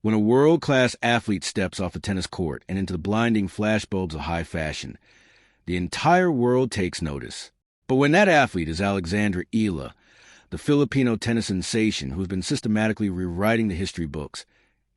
When a world-class athlete steps off the tennis court and into the blinding flashbulbs of high fashion, the entire world takes notice. But when that athlete is Alexandra Ila, the Filipino tennis sensation who's been systematically rewriting the history books,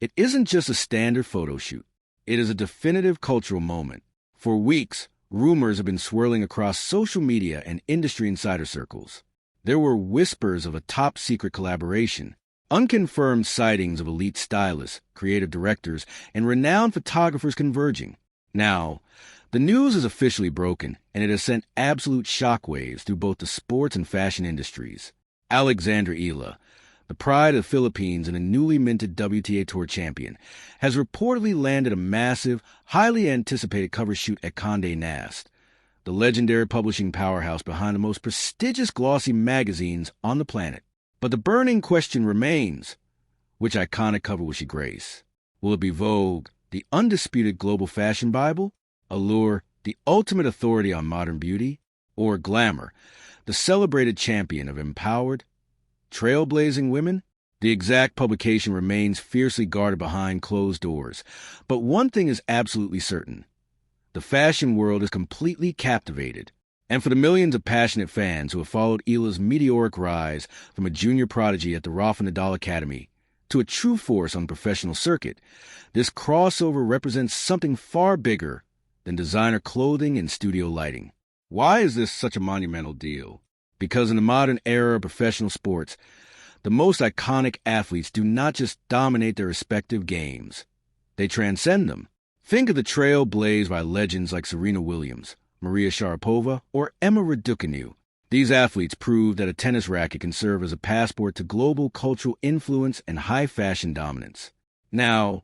it isn't just a standard photo shoot. It is a definitive cultural moment. For weeks, rumors have been swirling across social media and industry insider circles. There were whispers of a top-secret collaboration, unconfirmed sightings of elite stylists, creative directors, and renowned photographers converging. Now, the news is officially broken, and it has sent absolute shockwaves through both the sports and fashion industries. Alexandra Ila, the pride of the Philippines and a newly minted WTA Tour champion, has reportedly landed a massive, highly anticipated cover shoot at Condé Nast, the legendary publishing powerhouse behind the most prestigious glossy magazines on the planet. But the burning question remains, which iconic cover will she grace? Will it be Vogue, the undisputed global fashion Bible, Allure, the ultimate authority on modern beauty, or Glamour, the celebrated champion of empowered, trailblazing women? The exact publication remains fiercely guarded behind closed doors. But one thing is absolutely certain. The fashion world is completely captivated. And for the millions of passionate fans who have followed Ila's meteoric rise from a junior prodigy at the Rafa Nadal Academy to a true force on the professional circuit, this crossover represents something far bigger than designer clothing and studio lighting. Why is this such a monumental deal? Because in the modern era of professional sports, the most iconic athletes do not just dominate their respective games. They transcend them. Think of the trail blazed by legends like Serena Williams, Maria Sharapova, or Emma Raducanu. These athletes prove that a tennis racket can serve as a passport to global cultural influence and high fashion dominance. Now,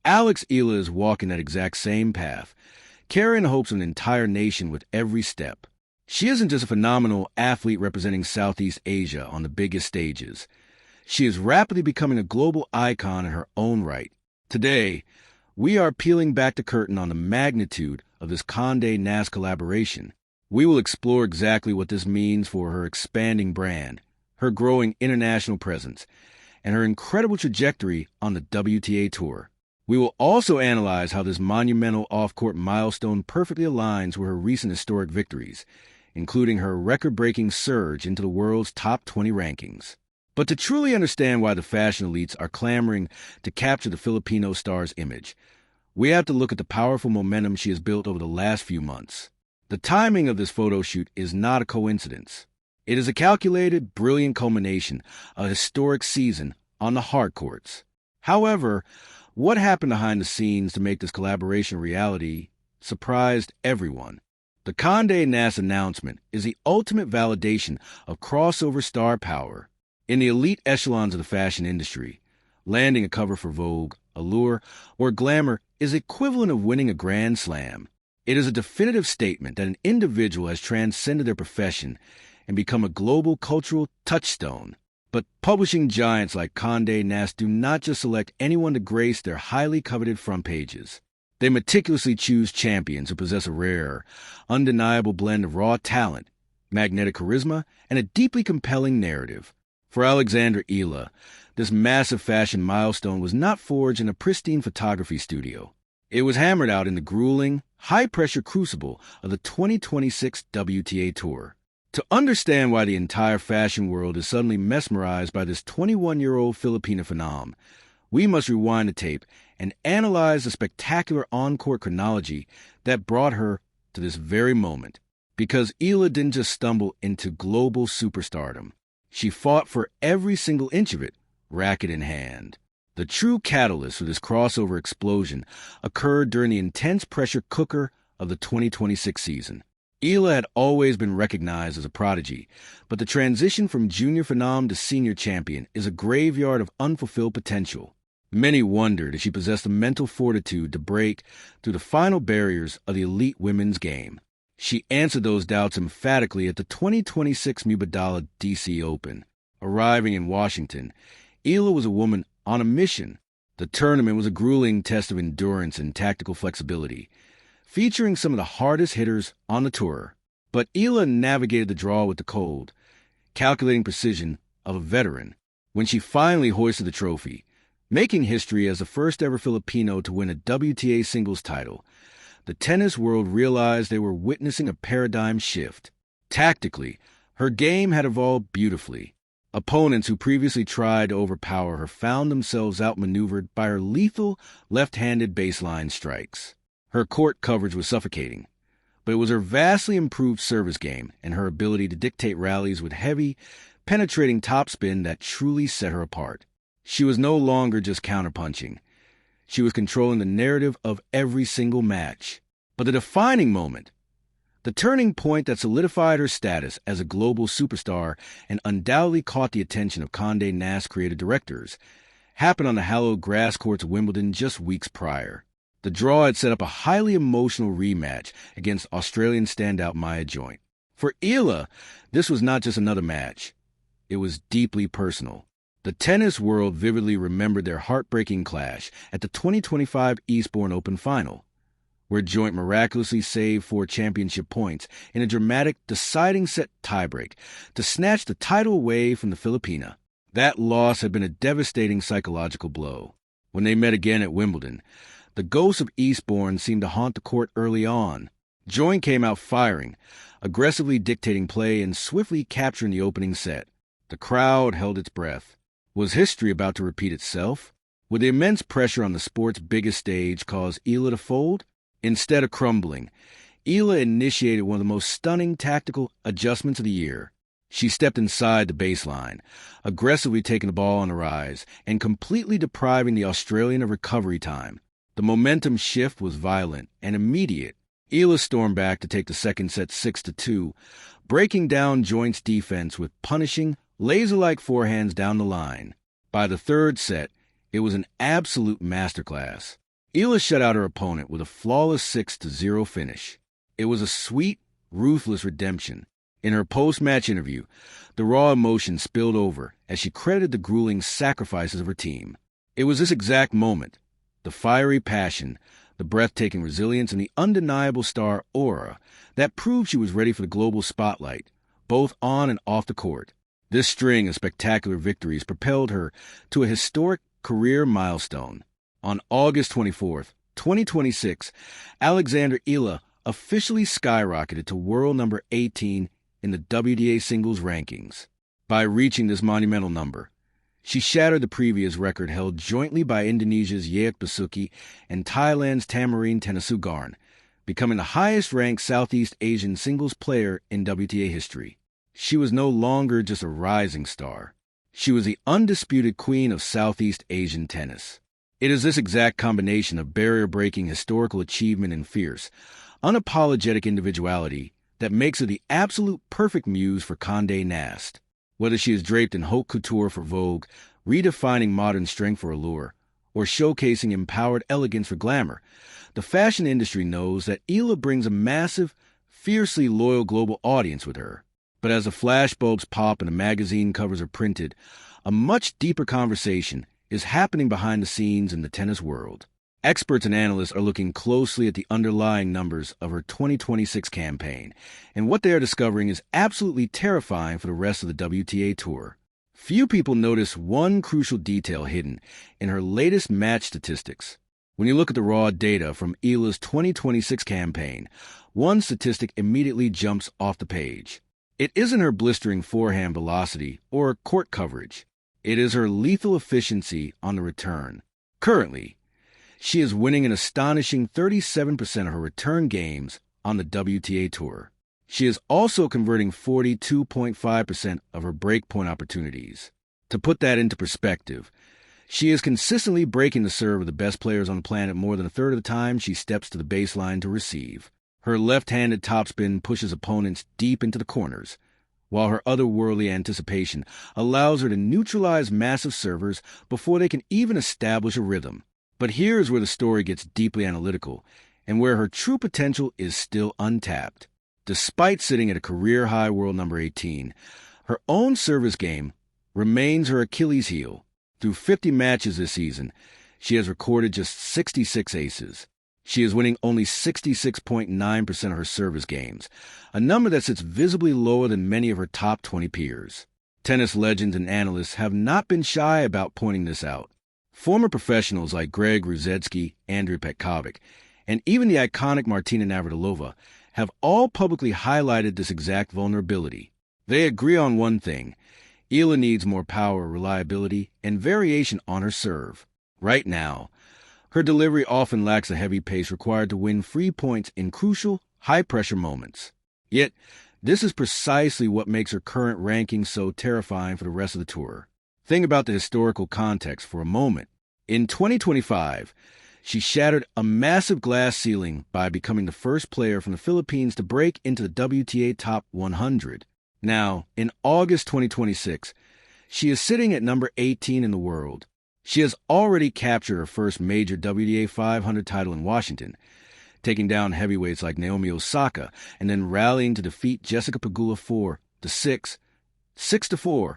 Alex Ila is walking that exact same path, carrying the hopes of an entire nation with every step. She isn't just a phenomenal athlete representing Southeast Asia on the biggest stages. She is rapidly becoming a global icon in her own right. Today, we are peeling back the curtain on the magnitude of this Condé Nast collaboration. We will explore exactly what this means for her expanding brand, her growing international presence, and her incredible trajectory on the WTA Tour. We will also analyze how this monumental off-court milestone perfectly aligns with her recent historic victories, including her record-breaking surge into the world's top 20 rankings. But to truly understand why the fashion elites are clamoring to capture the Filipino star's image, we have to look at the powerful momentum she has built over the last few months. The timing of this photo shoot is not a coincidence. It is a calculated, brilliant culmination of a historic season on the hard courts. However, what happened behind the scenes to make this collaboration a reality surprised everyone. The Condé Nast announcement is the ultimate validation of crossover star power. In the elite echelons of the fashion industry, landing a cover for Vogue, Allure, or Glamour is equivalent of winning a Grand Slam. It is a definitive statement that an individual has transcended their profession and become a global cultural touchstone. But publishing giants like Condé Nast do not just select anyone to grace their highly coveted front pages. They meticulously choose champions who possess a rare, undeniable blend of raw talent, magnetic charisma, and a deeply compelling narrative. For Alexandra Ila, this massive fashion milestone was not forged in a pristine photography studio. It was hammered out in the grueling, high-pressure crucible of the 2026 WTA Tour. To understand why the entire fashion world is suddenly mesmerized by this 21-year-old Filipino phenom, we must rewind the tape and analyze the spectacular on-court chronology that brought her to this very moment. Because Ila didn't just stumble into global superstardom. She fought for every single inch of it, racket in hand. The true catalyst for this crossover explosion occurred during the intense pressure cooker of the 2026 season. Ila had always been recognized as a prodigy, but the transition from junior phenom to senior champion is a graveyard of unfulfilled potential. Many wondered if she possessed the mental fortitude to break through the final barriers of the elite women's game. She answered those doubts emphatically at the 2026 Mubadala DC Open. Arriving in Washington, Ila was a woman on a mission. The tournament was a grueling test of endurance and tactical flexibility, featuring some of the hardest hitters on the tour. But Ila navigated the draw with the cold, calculating precision of a veteran. When she finally hoisted the trophy, Making history as the first ever Filipino to win a WTA singles title, the tennis world realized they were witnessing a paradigm shift. Tactically, her game had evolved beautifully. Opponents who previously tried to overpower her found themselves outmaneuvered by her lethal left-handed baseline strikes. Her court coverage was suffocating, but it was her vastly improved service game and her ability to dictate rallies with heavy, penetrating topspin that truly set her apart. She was no longer just counterpunching. She was controlling the narrative of every single match. But the defining moment, the turning point that solidified her status as a global superstar and undoubtedly caught the attention of Condé Nast creative directors, happened on the hallowed grass courts of Wimbledon just weeks prior. The draw had set up a highly emotional rematch against Australian standout Maya Joint. For Ila, this was not just another match. It was deeply personal. The tennis world vividly remembered their heartbreaking clash at the 2025 Eastbourne Open Final, where Joint miraculously saved 4 championship points in a dramatic deciding set tiebreak to snatch the title away from the Filipina. That loss had been a devastating psychological blow. When they met again at Wimbledon, the ghost of Eastbourne seemed to haunt the court early on. Joint came out firing, aggressively dictating play and swiftly capturing the opening set. The crowd held its breath. Was history about to repeat itself? Would the immense pressure on the sport's biggest stage cause Ila to fold? Instead of crumbling, Ila initiated one of the most stunning tactical adjustments of the year. She stepped inside the baseline, aggressively taking the ball on the rise and completely depriving the Australian of recovery time. The momentum shift was violent and immediate. Ila stormed back to take the second set 6-2, breaking down Joint's defense with punishing, laser-like forehands down the line. By the third set, it was an absolute masterclass. Ila shut out her opponent with a flawless 6-0 finish. It was a sweet, ruthless redemption. In her post-match interview, the raw emotion spilled over as she credited the grueling sacrifices of her team. It was this exact moment, the fiery passion, the breathtaking resilience, and the undeniable star aura that proved she was ready for the global spotlight, both on and off the court. This string of spectacular victories propelled her to a historic career milestone. On August 24th, 2026, Alexandra Ila officially skyrocketed to world number 18 in the WTA singles rankings. By reaching this monumental number, she shattered the previous record held jointly by Indonesia's Yeak Basuki and Thailand's Tamarine Tenasugarn, becoming the highest-ranked Southeast Asian singles player in WTA history. She was no longer just a rising star. She was the undisputed queen of Southeast Asian tennis. It is this exact combination of barrier-breaking historical achievement and fierce, unapologetic individuality that makes her the absolute perfect muse for Condé Nast. Whether she is draped in haute couture for Vogue, redefining modern strength for allure, or showcasing empowered elegance for glamour, the fashion industry knows that Ila brings a massive, fiercely loyal global audience with her. But as the flashbulbs pop and the magazine covers are printed, a much deeper conversation is happening behind the scenes in the tennis world. Experts and analysts are looking closely at the underlying numbers of her 2026 campaign, and what they are discovering is absolutely terrifying for the rest of the WTA Tour. Few people notice one crucial detail hidden in her latest match statistics. When you look at the raw data from Ila's 2026 campaign, one statistic immediately jumps off the page. It isn't her blistering forehand velocity or court coverage. It is her lethal efficiency on the return. Currently, she is winning an astonishing 37% of her return games on the WTA Tour. She is also converting 42.5% of her breakpoint opportunities. To put that into perspective, she is consistently breaking the serve of the best players on the planet more than a third of the time she steps to the baseline to receive. Her left-handed topspin pushes opponents deep into the corners, while her otherworldly anticipation allows her to neutralize massive servers before they can even establish a rhythm. But here's where the story gets deeply analytical, and where her true potential is still untapped. Despite sitting at a career-high world number 18, her own service game remains her Achilles heel. Through 50 matches this season, she has recorded just 66 aces. She is winning only 66.9% of her service games, a number that sits visibly lower than many of her top 20 peers. Tennis legends and analysts have not been shy about pointing this out. Former professionals like Greg Ruzetsky, Andrew Petkovic, and even the iconic Martina Navratilova have all publicly highlighted this exact vulnerability. They agree on one thing: Ila needs more power, reliability, and variation on her serve. Right now, her delivery often lacks the heavy pace required to win free points in crucial, high-pressure moments. Yet, this is precisely what makes her current ranking so terrifying for the rest of the tour. Think about the historical context for a moment. In 2025, she shattered a massive glass ceiling by becoming the first player from the Philippines to break into the WTA Top 100. Now, in August 2026, she is sitting at number 18 in the world. She has already captured her first major WTA 500 title in Washington, taking down heavyweights like Naomi Osaka and then rallying to defeat Jessica Pegula 4-6, 6-4,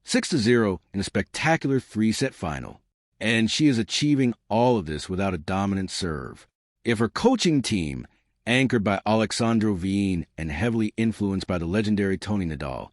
6-0 in a spectacular three-set final. And she is achieving all of this without a dominant serve. If her coaching team, anchored by Alexandra Eala and heavily influenced by the legendary Tony Nadal,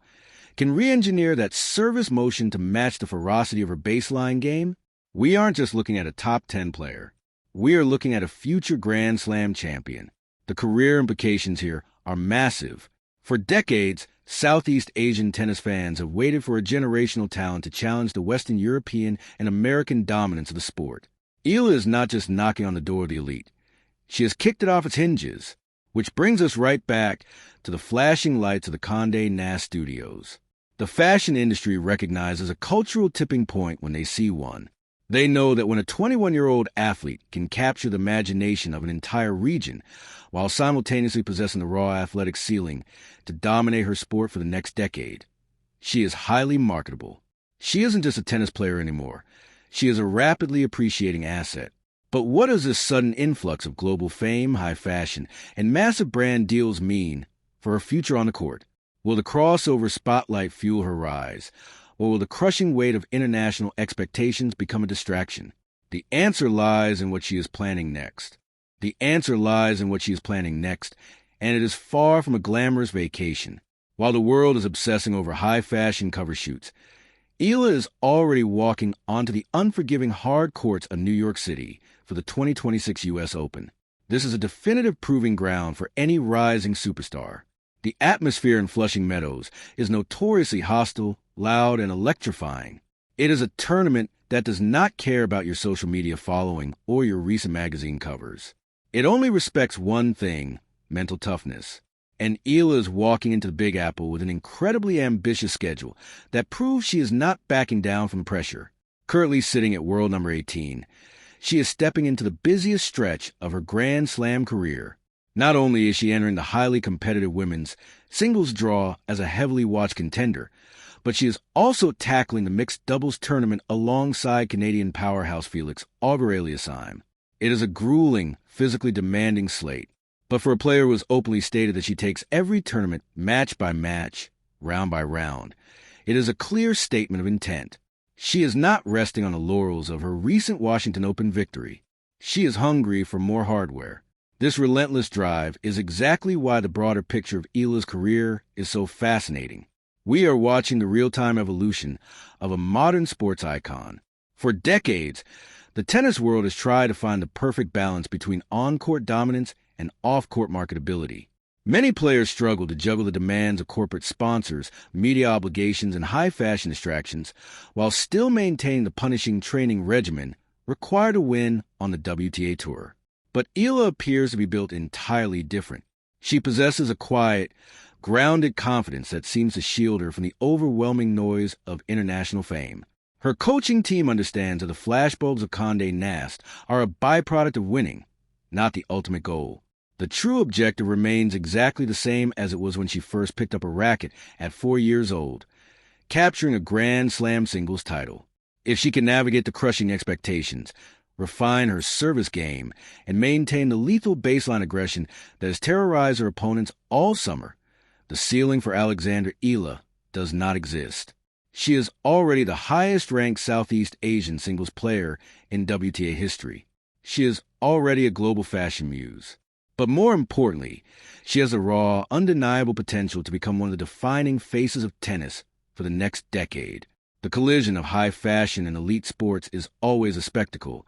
can re-engineer that service motion to match the ferocity of her baseline game, we aren't just looking at a top 10 player. We are looking at a future Grand Slam champion. The career implications here are massive. For decades, Southeast Asian tennis fans have waited for a generational talent to challenge the Western European and American dominance of the sport. Ila is not just knocking on the door of the elite. She has kicked it off its hinges, which brings us right back to the flashing lights of the Condé Nast studios. The fashion industry recognizes a cultural tipping point when they see one. They know that when a 21-year-old athlete can capture the imagination of an entire region while simultaneously possessing the raw athletic ceiling to dominate her sport for the next decade, she is highly marketable. She isn't just a tennis player anymore. She is a rapidly appreciating asset. But what does this sudden influx of global fame, high fashion, and massive brand deals mean for her future on the court? Will the crossover spotlight fuel her rise? Or will the crushing weight of international expectations become a distraction? The answer lies in what she is planning next. And it is far from a glamorous vacation. While the world is obsessing over high-fashion cover shoots, Ila is already walking onto the unforgiving hard courts of New York City for the 2026 U.S. Open. This is a definitive proving ground for any rising superstar. The atmosphere in Flushing Meadows is notoriously hostile, loud, and electrifying. It is a tournament that does not care about your social media following or your recent magazine covers. It only respects one thing: mental toughness. And Ila is walking into the Big Apple with an incredibly ambitious schedule that proves she is not backing down from pressure. Currently sitting at world number 18, she is stepping into the busiest stretch of her Grand Slam career. Not only is she entering the highly competitive women's singles draw as a heavily watched contender, but she is also tackling the mixed doubles tournament alongside Canadian powerhouse Felix Auger-Aliassime. It is a grueling, physically demanding slate. But for a player who has openly stated that she takes every tournament match by match, round by round, it is a clear statement of intent. She is not resting on the laurels of her recent Washington Open victory. She is hungry for more hardware. This relentless drive is exactly why the broader picture of Ila's career is so fascinating. We are watching the real-time evolution of a modern sports icon. For decades, the tennis world has tried to find the perfect balance between on-court dominance and off-court marketability. Many players struggle to juggle the demands of corporate sponsors, media obligations, and high-fashion distractions while still maintaining the punishing training regimen required to win on the WTA Tour. But Ila appears to be built entirely different. She possesses a quiet, grounded confidence that seems to shield her from the overwhelming noise of international fame. Her coaching team understands that the flashbulbs of Condé Nast are a byproduct of winning, not the ultimate goal. The true objective remains exactly the same as it was when she first picked up a racket at 4 years old, capturing a Grand Slam singles title. If she can navigate the crushing expectations, refine her service game, and maintain the lethal baseline aggression that has terrorized her opponents all summer, the ceiling for Alexandra Ila does not exist. She is already the highest-ranked Southeast Asian singles player in WTA history. She is already a global fashion muse. But more importantly, she has a raw, undeniable potential to become one of the defining faces of tennis for the next decade. The collision of high fashion and elite sports is always a spectacle,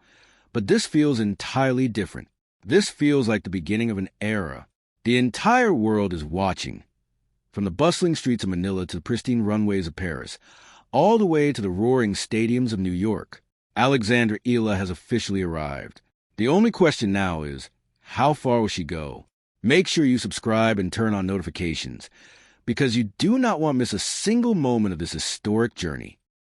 but this feels entirely different. This feels like the beginning of an era. The entire world is watching. From the bustling streets of Manila to the pristine runways of Paris, all the way to the roaring stadiums of New York, Alexandra Ila has officially arrived. The only question now is, how far will she go? Make sure you subscribe and turn on notifications, because you do not want to miss a single moment of this historic journey.